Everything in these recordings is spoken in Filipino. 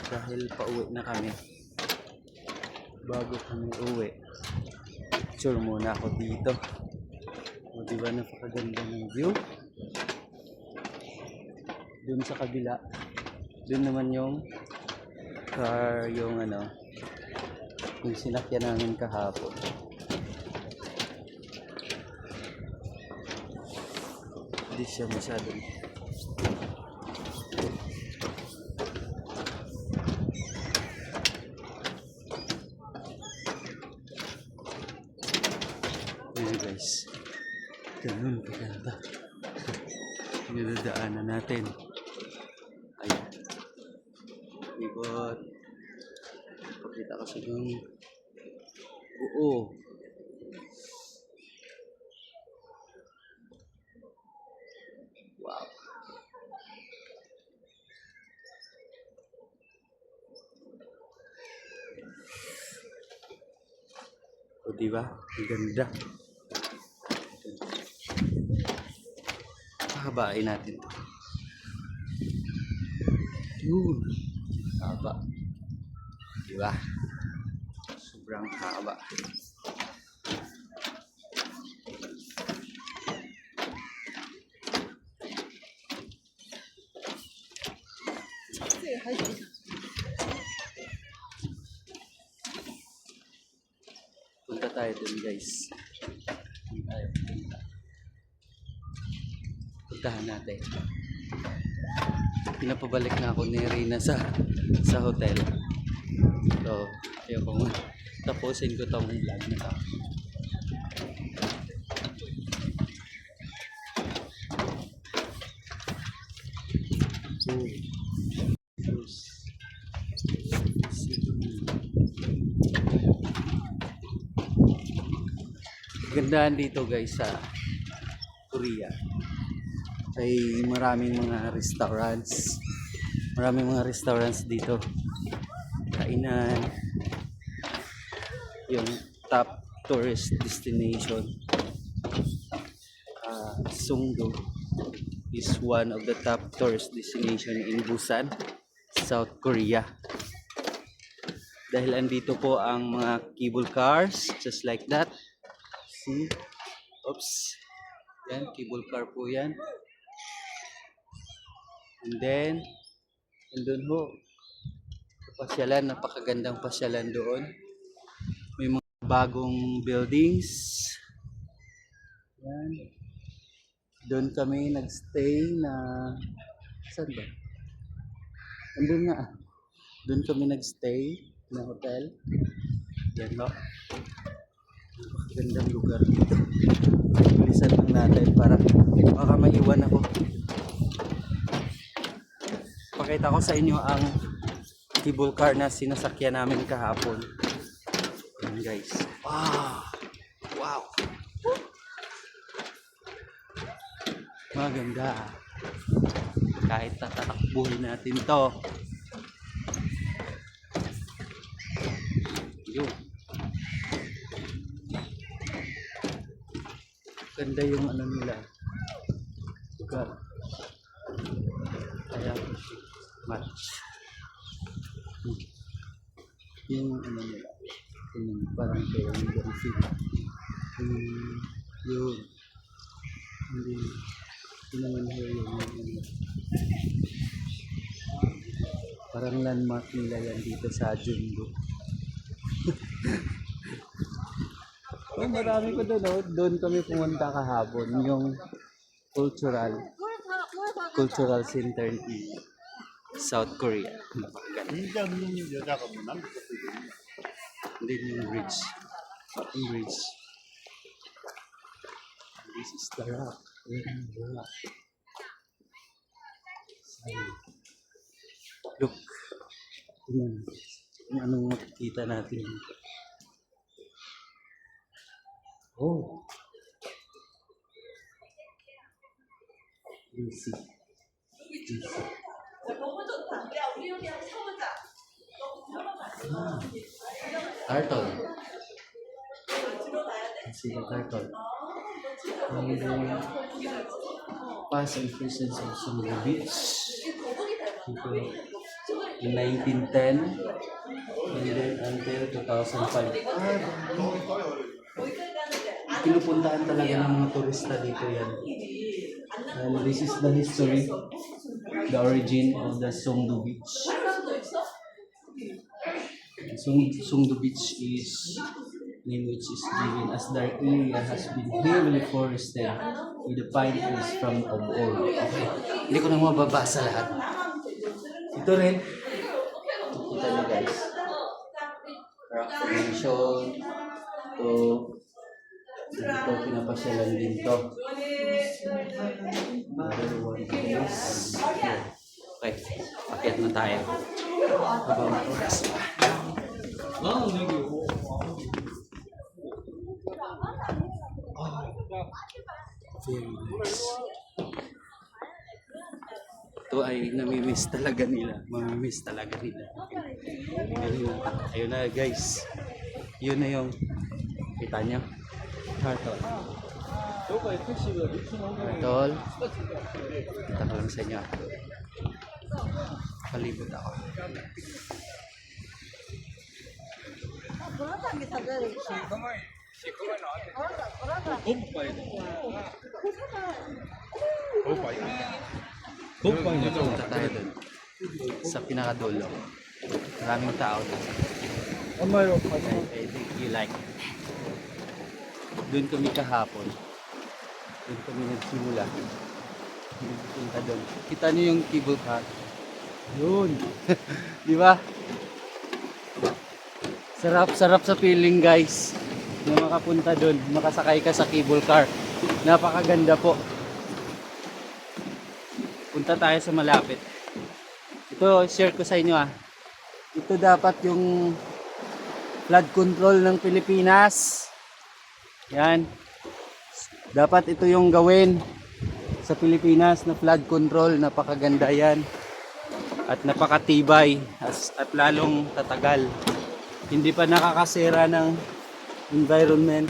Dahil pauwi na kami, bago kami uwi, picture muna ako dito. O diba, napakaganda ng view. Dun sa kabila, dun naman yung car, yung yung sinakyan namin kahapon. Hindi siya masyadong guys, ganun kaganda dinadaanan natin. Ayan, ikot, pakita ko sa yung buo. Wow, o diba, ang ganda. Habain natin to. Yun, haba, diba, sobrang haba. Punta tayo dun guys. Puntahan natin. Pinapabalik na ako ni Rina sa hotel. So, ayoko mo. Tapusin ko tong vlog na to. Gandaan dito guys sa Korea ay maraming mga restaurants. Maraming mga restaurants dito. Kainan. Yung top tourist destination. Sungdo is one of the top tourist destination in Busan, South Korea. Dahil andito po ang mga cable cars, just like that. See? Oops. Yan, cable car po yan. And then, andun ho, pasyalan, napakagandang pasyalan doon. May mga bagong buildings. Yan. Doon kami nagstay na, saan ba? Andun nga. Doon kami nagstay na hotel. Yan ho. Napakagandang lugar dito. Bilisan lang natin para baka maiwan ako. Pakita ko sa inyo ang cable car na sinasakyan namin kahapon. Ayan guys. Wow. Maganda. Kahit tatakbuhin natin to. Yun. Ganda yung nila. Lugar. Kaya match. Yung nila. Yung parang kayo yung sila. Yun. Hindi. Yun naman yung parang landmark nila yan dito sa Jungdo. Oh, marami ko doon, oh. Doon kami pumunta kahapon, yung cultural center in South Korea. Hindi yung bridge. Yung bridge. This is the rock. Ayun. Look. Tingnan. Kung anong makikita natin. Oh. Easy. Easy. Turtle. See the turtle. And then, past and presence of some of the beach. In 1910 and then until 2005. Pinupuntahan talaga ng mga turista dito yan. And this is the history, the origin of the Songdo Beach. Songdo Beach is name which is given as the area has been heavily forested with the pine trees from of old. Okay, hindi ko na mababasa lahat. Ito rin. Kita niyo guys. Rock formation. Ito pinapasyalan din to. Another one is here. Okay, pakyat na tayo. Habang oras pa. Very nice. Ito ay namimiss talaga nila. Mamimiss talaga nila. Ayun na guys. Yun na yung kita nyo. Turtle. Turtle. Kita ko lang sa inyo. Palibot ako. Punta tayo dun sa pinakadulo. Maraming tao dun. I think you like it. Doon kami kahapon. Doon kami nagsimula. Punta doon. Kita niyo yung cable car. Yun. Di ba? Sarap sa feeling guys na makapunta doon, makasakay ka sa cable car. Napakaganda po. Punta tayo sa malapit. Ito, share ko sa inyo ah. Ito dapat yung flood control ng Pilipinas. Yan. Dapat ito yung gawin sa Pilipinas na flood control. Napakaganda yan. At napakatibay at lalong tatagal. Hindi pa nakakasira ng environment.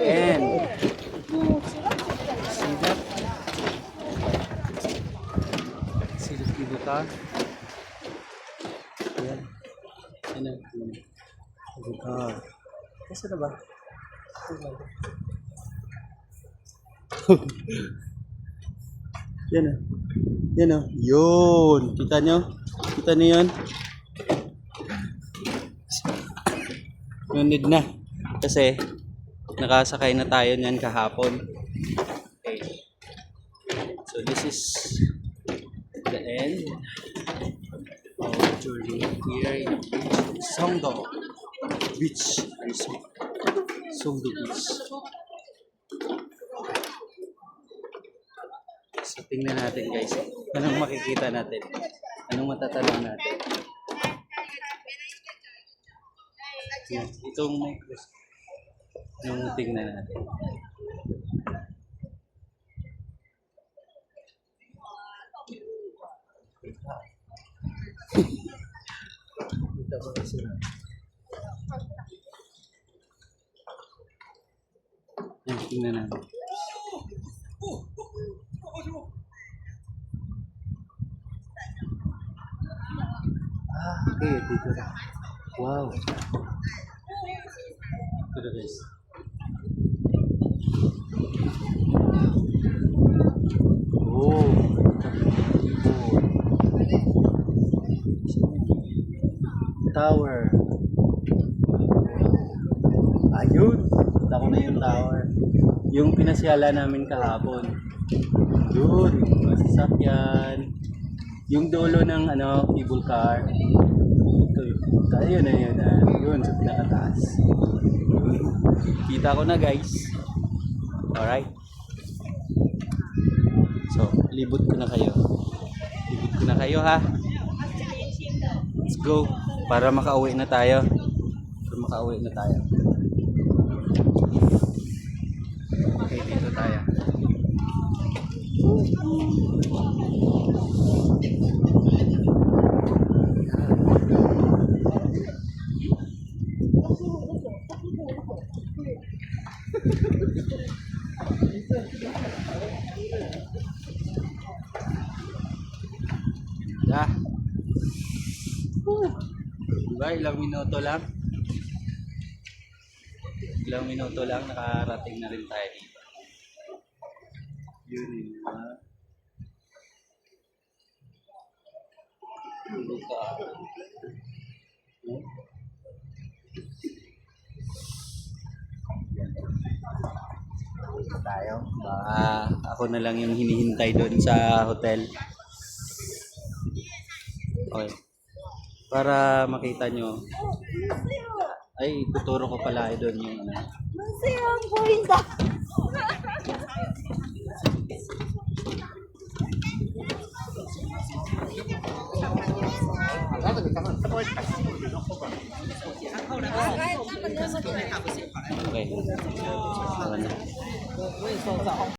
And see that? See the cable car? Ayan. Ayan. Cable car. Kasi na ba? Yan o. Yan o. Yun. Kita nyo? Kita nyo yun? Yun na. Kasi nakasakay na tayo niyan kahapon. Okay. So this is the end of our journey here in Songdo Beach. Songdo Beach. So tingnan natin guys. Anong makikita natin? Anong matatanong natin? Yan. Itong yung tingnan natin. Ito ba kasi na? Yan, tingnan natin. Okay, dito na. Wow. Ito na guys. Oh. Tower. Ayun. Kita ko na yung tower. Yung pinasyala namin kahapon. Yun. Masasakyan. Yung dulo ng cable car. Tayo na yun. Yun, sa pinakataas. Kita ko na guys. Alright. So, libot ko na kayo. Libot ko na kayo ha. Let's go. Para makauwi na tayo. Okay, dito tayo. Yeah. Diba, ilang minuto lang nakarating na rin tayo dito. Yun yun. Tayo. Ako na lang yung hinihintay doon sa hotel. Okay. Para makita nyo. Ay, tuturo ko pala doon yung ano. Masayang pointa. Okay.